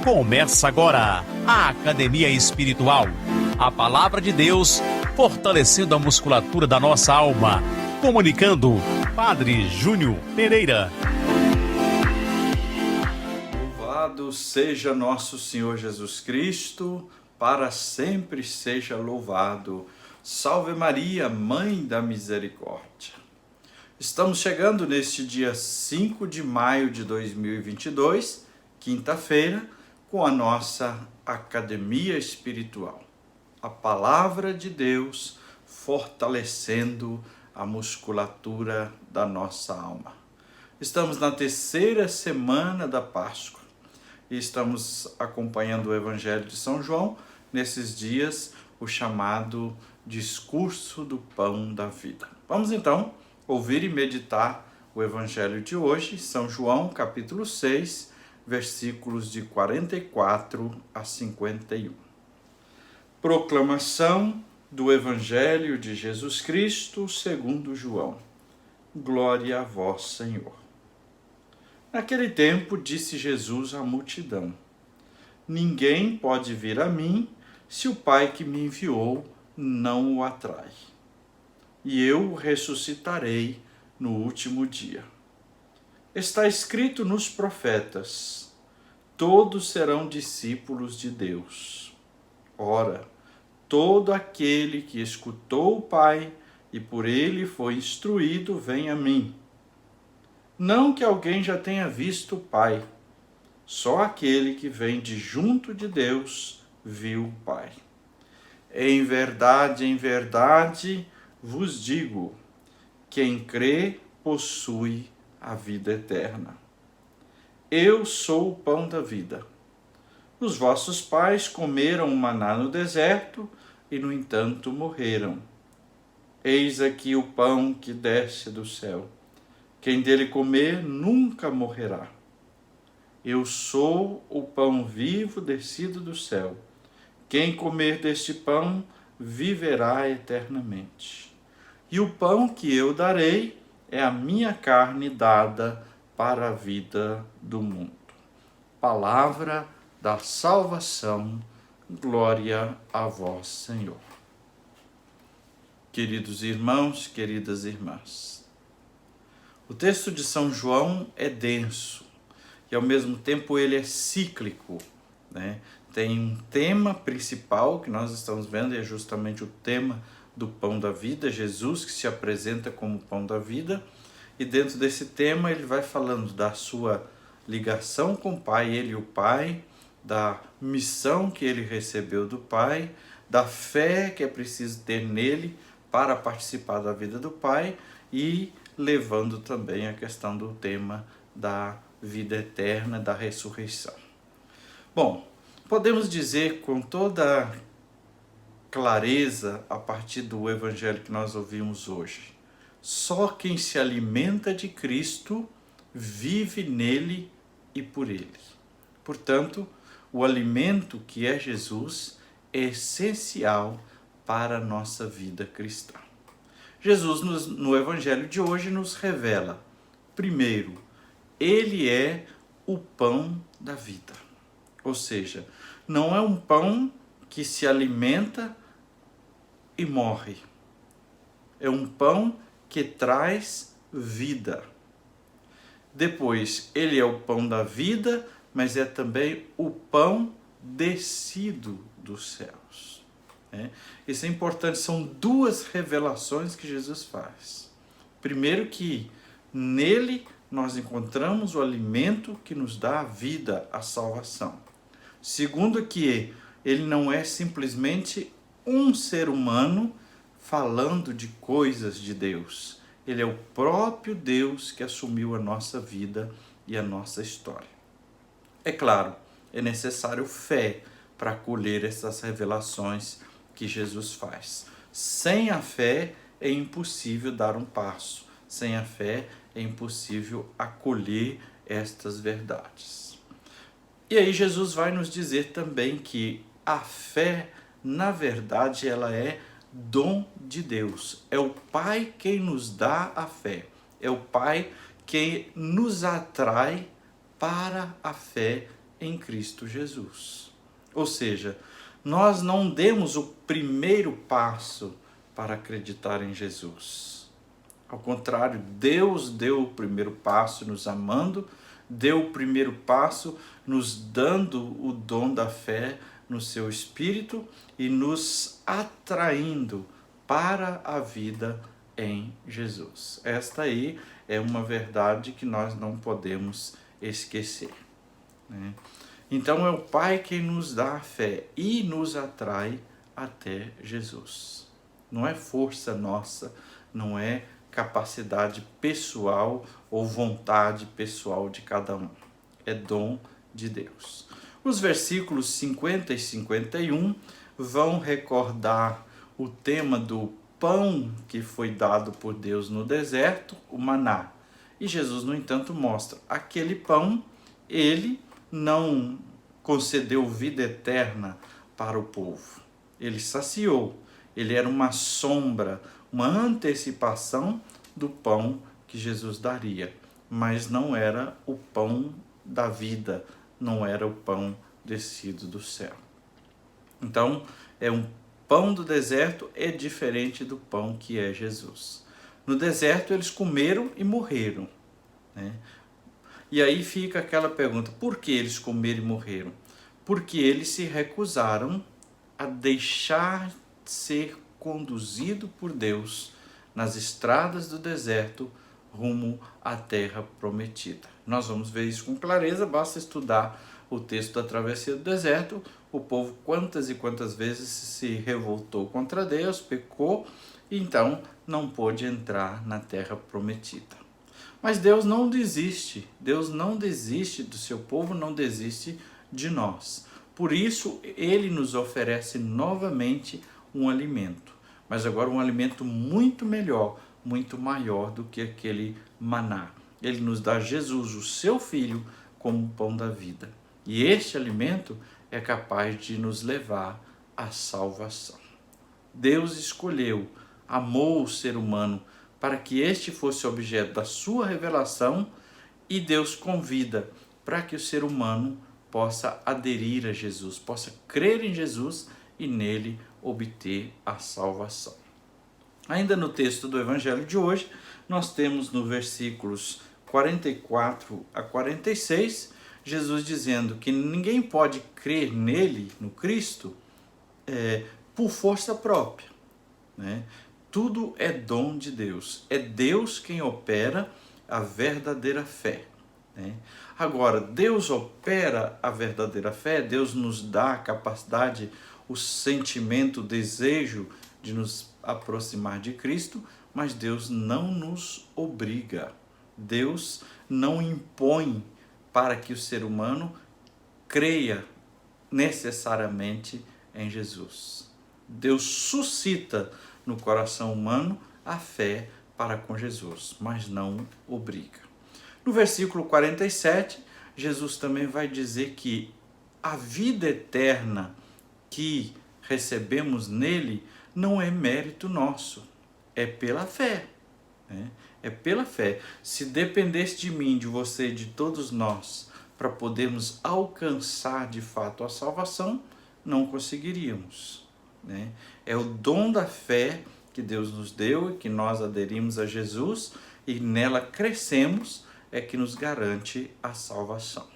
Começa agora a Academia Espiritual. A Palavra de Deus fortalecendo a musculatura da nossa alma. Comunicando, Padre Júnior Pereira. Louvado seja nosso Senhor Jesus Cristo, para sempre seja louvado. Salve Maria, Mãe da Misericórdia. Estamos chegando neste dia 5 de maio de 2022, quinta-feira, com a nossa Academia Espiritual. A Palavra de Deus fortalecendo a musculatura da nossa alma. Estamos na terceira semana da Páscoa e estamos acompanhando o Evangelho de São João, nesses dias, o chamado Discurso do Pão da Vida. Vamos então ouvir e meditar o Evangelho de hoje, São João, capítulo 6, versículos de 44 a 51. Proclamação do Evangelho de Jesus Cristo segundo João. Glória a vós, Senhor. Naquele tempo disse Jesus à multidão: Ninguém pode vir a mim se o Pai que me enviou não o atrai. E eu o ressuscitarei no último dia. Está escrito nos profetas: todos serão discípulos de Deus. Ora, todo aquele que escutou o Pai e por ele foi instruído, vem a mim. Não que alguém já tenha visto o Pai, só aquele que vem de junto de Deus viu o Pai. Em verdade, vos digo, quem crê possui a vida eterna. Eu sou o pão da vida. Os vossos pais comeram maná no deserto e, no entanto, morreram. Eis aqui o pão que desce do céu. Quem dele comer nunca morrerá. Eu sou o pão vivo descido do céu. Quem comer deste pão viverá eternamente. E o pão que eu darei é a minha carne dada para a vida do mundo. Palavra da salvação, glória a vós, Senhor. Queridos irmãos, queridas irmãs, o texto de São João é denso e ao mesmo tempo ele é cíclico, né? Tem um tema principal que nós estamos vendo e é justamente o tema do pão da vida, Jesus que se apresenta como pão da vida, e dentro desse tema ele vai falando da sua ligação com o Pai, ele e o Pai, da missão que ele recebeu do Pai, da fé que é preciso ter nele para participar da vida do Pai e levando também a questão do tema da vida eterna, da ressurreição. Bom, podemos dizer com toda clareza, a partir do evangelho que nós ouvimos hoje, só quem se alimenta de Cristo vive nele e por ele. Portanto, o alimento que é Jesus é essencial para a nossa vida cristã. Jesus, no evangelho de hoje, nos revela, primeiro, ele é o pão da vida. Ou seja, não é um pão que se alimenta e morre. É um pão que traz vida. Depois, ele é o pão da vida, mas é também o pão descido dos céus. Isso é importante, são duas revelações que Jesus faz. Primeiro que nele nós encontramos o alimento que nos dá a vida, a salvação. Segundo que ele não é simplesmente um ser humano falando de coisas de Deus. Ele é o próprio Deus que assumiu a nossa vida e a nossa história. É claro, é necessário fé para acolher essas revelações que Jesus faz. Sem a fé é impossível dar um passo. Sem a fé é impossível acolher estas verdades. E aí Jesus vai nos dizer também que a fé, na verdade, ela é dom de Deus. É o Pai quem nos dá a fé. É o Pai que nos atrai para a fé em Cristo Jesus. Ou seja, nós não demos o primeiro passo para acreditar em Jesus. Ao contrário, Deus deu o primeiro passo nos amando, deu o primeiro passo nos dando o dom da fé no seu Espírito e nos atraindo para a vida em Jesus. Esta aí é uma verdade que nós não podemos esquecer, né? Então é o Pai quem nos dá a fé e nos atrai até Jesus. Não é força nossa, não é capacidade pessoal ou vontade pessoal de cada um. É dom de Deus. Os versículos 50 e 51 vão recordar o tema do pão que foi dado por Deus no deserto, o maná. E Jesus, no entanto, mostra aquele pão, ele não concedeu vida eterna para o povo. Ele saciou, ele era uma sombra, uma antecipação do pão que Jesus daria, mas não era o pão da vida, não era o pão descido do céu. Então, é um pão do deserto é diferente do pão que é Jesus. No deserto eles comeram e morreram, né? E aí fica aquela pergunta, por que eles comeram e morreram? Porque eles se recusaram a deixar ser conduzido por Deus nas estradas do deserto rumo à terra prometida. Nós vamos ver isso com clareza, basta estudar o texto da travessia do deserto. O povo quantas e quantas vezes se revoltou contra Deus, pecou, e então não pôde entrar na terra prometida. Mas Deus não desiste do seu povo, não desiste de nós. Por isso, Ele nos oferece novamente um alimento, mas agora um alimento muito melhor, muito maior do que aquele maná. Ele nos dá Jesus, o seu Filho, como o pão da vida. E este alimento é capaz de nos levar à salvação. Deus escolheu, amou o ser humano para que este fosse objeto da sua revelação, e Deus convida para que o ser humano possa aderir a Jesus, possa crer em Jesus e nele obter a salvação. Ainda no texto do Evangelho de hoje, nós temos no versículos 44 a 46, Jesus dizendo que ninguém pode crer nele, no Cristo, por força própria, né? Tudo é dom de Deus. É Deus quem opera a verdadeira fé, né? Agora, Deus opera a verdadeira fé, Deus nos dá a capacidade, o sentimento, o desejo de nos aproximar de Cristo, mas Deus não nos obriga. Deus não impõe para que o ser humano creia necessariamente em Jesus. Deus suscita no coração humano a fé para com Jesus, mas não obriga. No versículo 47, Jesus também vai dizer que a vida eterna que recebemos nele não é mérito nosso, é pela fé, né? É pela fé. Se dependesse de mim, de você, de todos nós, para podermos alcançar de fato a salvação, não conseguiríamos, né? É o dom da fé que Deus nos deu e que nós aderimos a Jesus e nela crescemos, é que nos garante a salvação.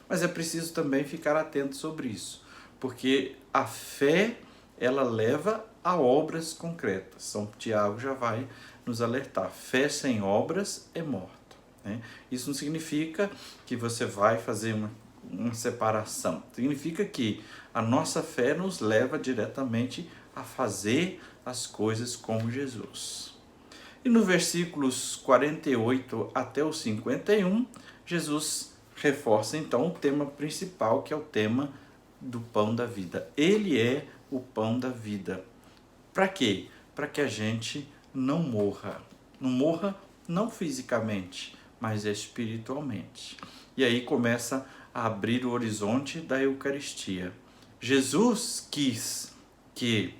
Mas é preciso também ficar atento sobre isso, porque a fé, ela leva a obras concretas. São Tiago já vai nos alertar. Fé sem obras é morta, né? Isso não significa que você vai fazer uma separação. Significa que a nossa fé nos leva diretamente a fazer as coisas como Jesus. E no versículos 48 até o 51, Jesus reforça então o tema principal, que é o tema do pão da vida. Ele é o pão da vida. Para quê? Para que a gente não morra. Não morra não fisicamente, mas espiritualmente. E aí começa a abrir o horizonte da Eucaristia. Jesus quis que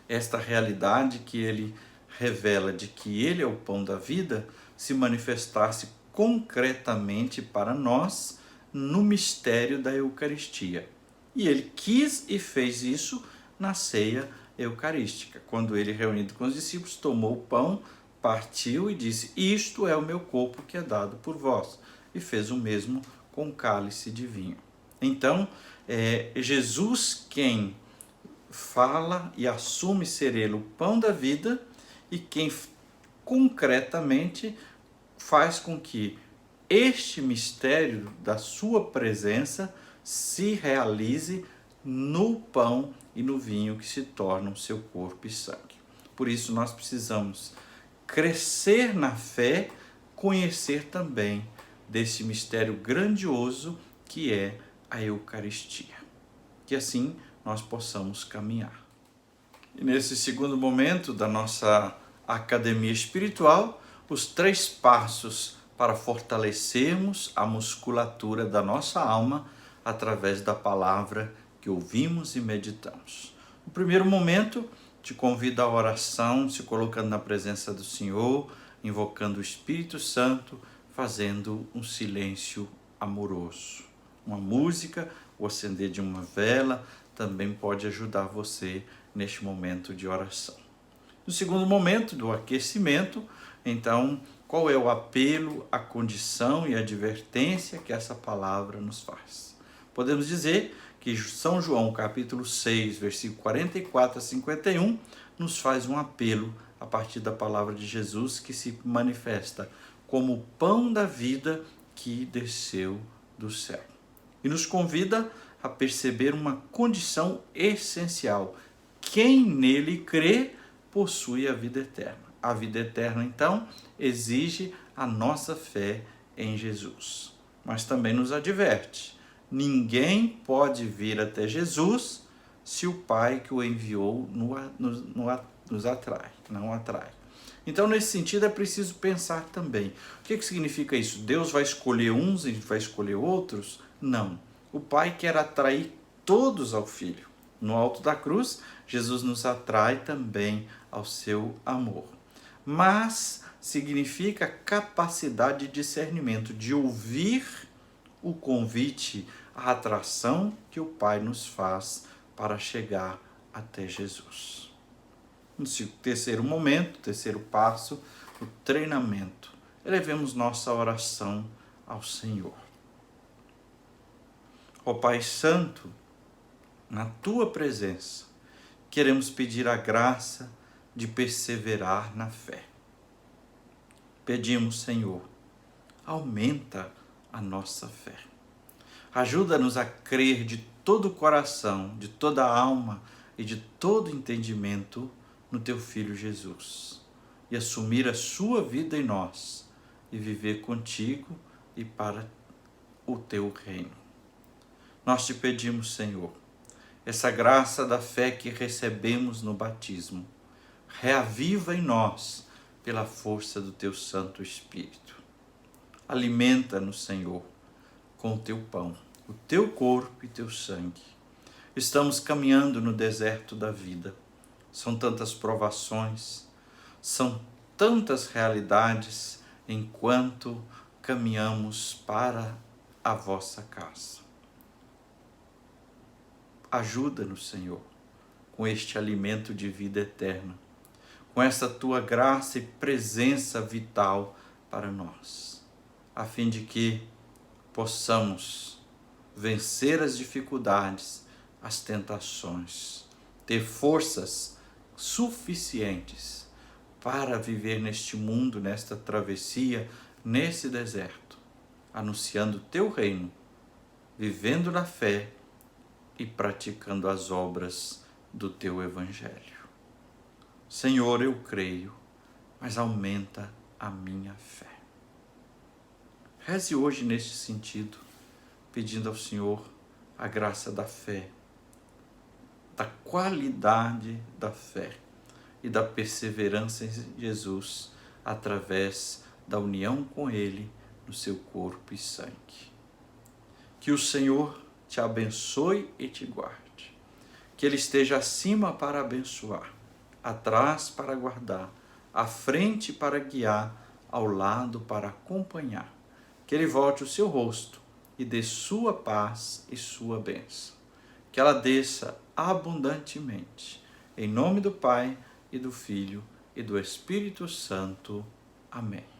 esta realidade que ele revela de que ele é o pão da vida se manifestasse concretamente para nós no mistério da Eucaristia. E ele quis e fez isso na ceia eucarística, quando ele, reunido com os discípulos, tomou o pão, partiu e disse: isto é o meu corpo que é dado por vós. E fez o mesmo com o cálice de vinho. Então, é Jesus quem fala e assume ser ele o pão da vida e quem concretamente faz com que este mistério da sua presença se realize no pão e no vinho que se tornam seu corpo e sangue. Por isso nós precisamos crescer na fé, conhecer também desse mistério grandioso que é a Eucaristia. Que assim nós possamos caminhar. E nesse segundo momento da nossa academia espiritual, os 3 passos para fortalecermos a musculatura da nossa alma através da palavra que ouvimos e meditamos. No primeiro momento, te convido à oração, se colocando na presença do Senhor, invocando o Espírito Santo, fazendo um silêncio amoroso. Uma música, o acender de uma vela, também pode ajudar você neste momento de oração. No segundo momento do aquecimento, então, qual é o apelo, a condição e a advertência que essa palavra nos faz? Podemos dizer que São João, capítulo 6, versículo 44 a 51, nos faz um apelo a partir da palavra de Jesus que se manifesta como o pão da vida que desceu do céu. E nos convida a perceber uma condição essencial. Quem nele crê possui a vida eterna. A vida eterna, então, exige a nossa fé em Jesus. Mas também nos adverte: ninguém pode vir até Jesus se o Pai que o enviou nos atrai, não atrai. Então, nesse sentido, é preciso pensar também. O que significa isso? Deus vai escolher uns e vai escolher outros? Não. O Pai quer atrair todos ao Filho. No alto da cruz, Jesus nos atrai também ao seu amor. Mas significa capacidade de discernimento, de ouvir o convite, a atração que o Pai nos faz para chegar até Jesus. No terceiro momento, terceiro passo, o treinamento. Elevemos nossa oração ao Senhor. Ó Pai Santo, na Tua presença, queremos pedir a graça de perseverar na fé. Pedimos, Senhor, aumenta a nossa fé. Ajuda-nos a crer de todo o coração, de toda a alma e de todo entendimento no Teu Filho Jesus e assumir a Sua vida em nós e viver contigo e para o Teu reino. Nós te pedimos, Senhor, essa graça da fé que recebemos no batismo, reaviva em nós pela força do Teu Santo Espírito. Alimenta-nos, Senhor, com o Teu pão, o Teu corpo e Teu sangue. Estamos caminhando no deserto da vida. São tantas provações, são tantas realidades enquanto caminhamos para a vossa casa. Ajuda-nos, Senhor, com este alimento de vida eterna, com essa Tua graça e presença vital para nós, a fim de que possamos vencer as dificuldades, as tentações, ter forças suficientes para viver neste mundo, nesta travessia, nesse deserto, anunciando o Teu reino, vivendo na fé e praticando as obras do Teu Evangelho. Senhor, eu creio, mas aumenta a minha fé. Reze hoje neste sentido, pedindo ao Senhor a graça da fé, da qualidade da fé e da perseverança em Jesus através da união com Ele no seu corpo e sangue. Que o Senhor te abençoe e te guarde. Que Ele esteja acima para abençoar, atrás para guardar, à frente para guiar, ao lado para acompanhar. Que Ele volte o seu rosto e de sua paz e sua bênção. Que ela desça abundantemente. Em nome do Pai, e do Filho, e do Espírito Santo. Amém.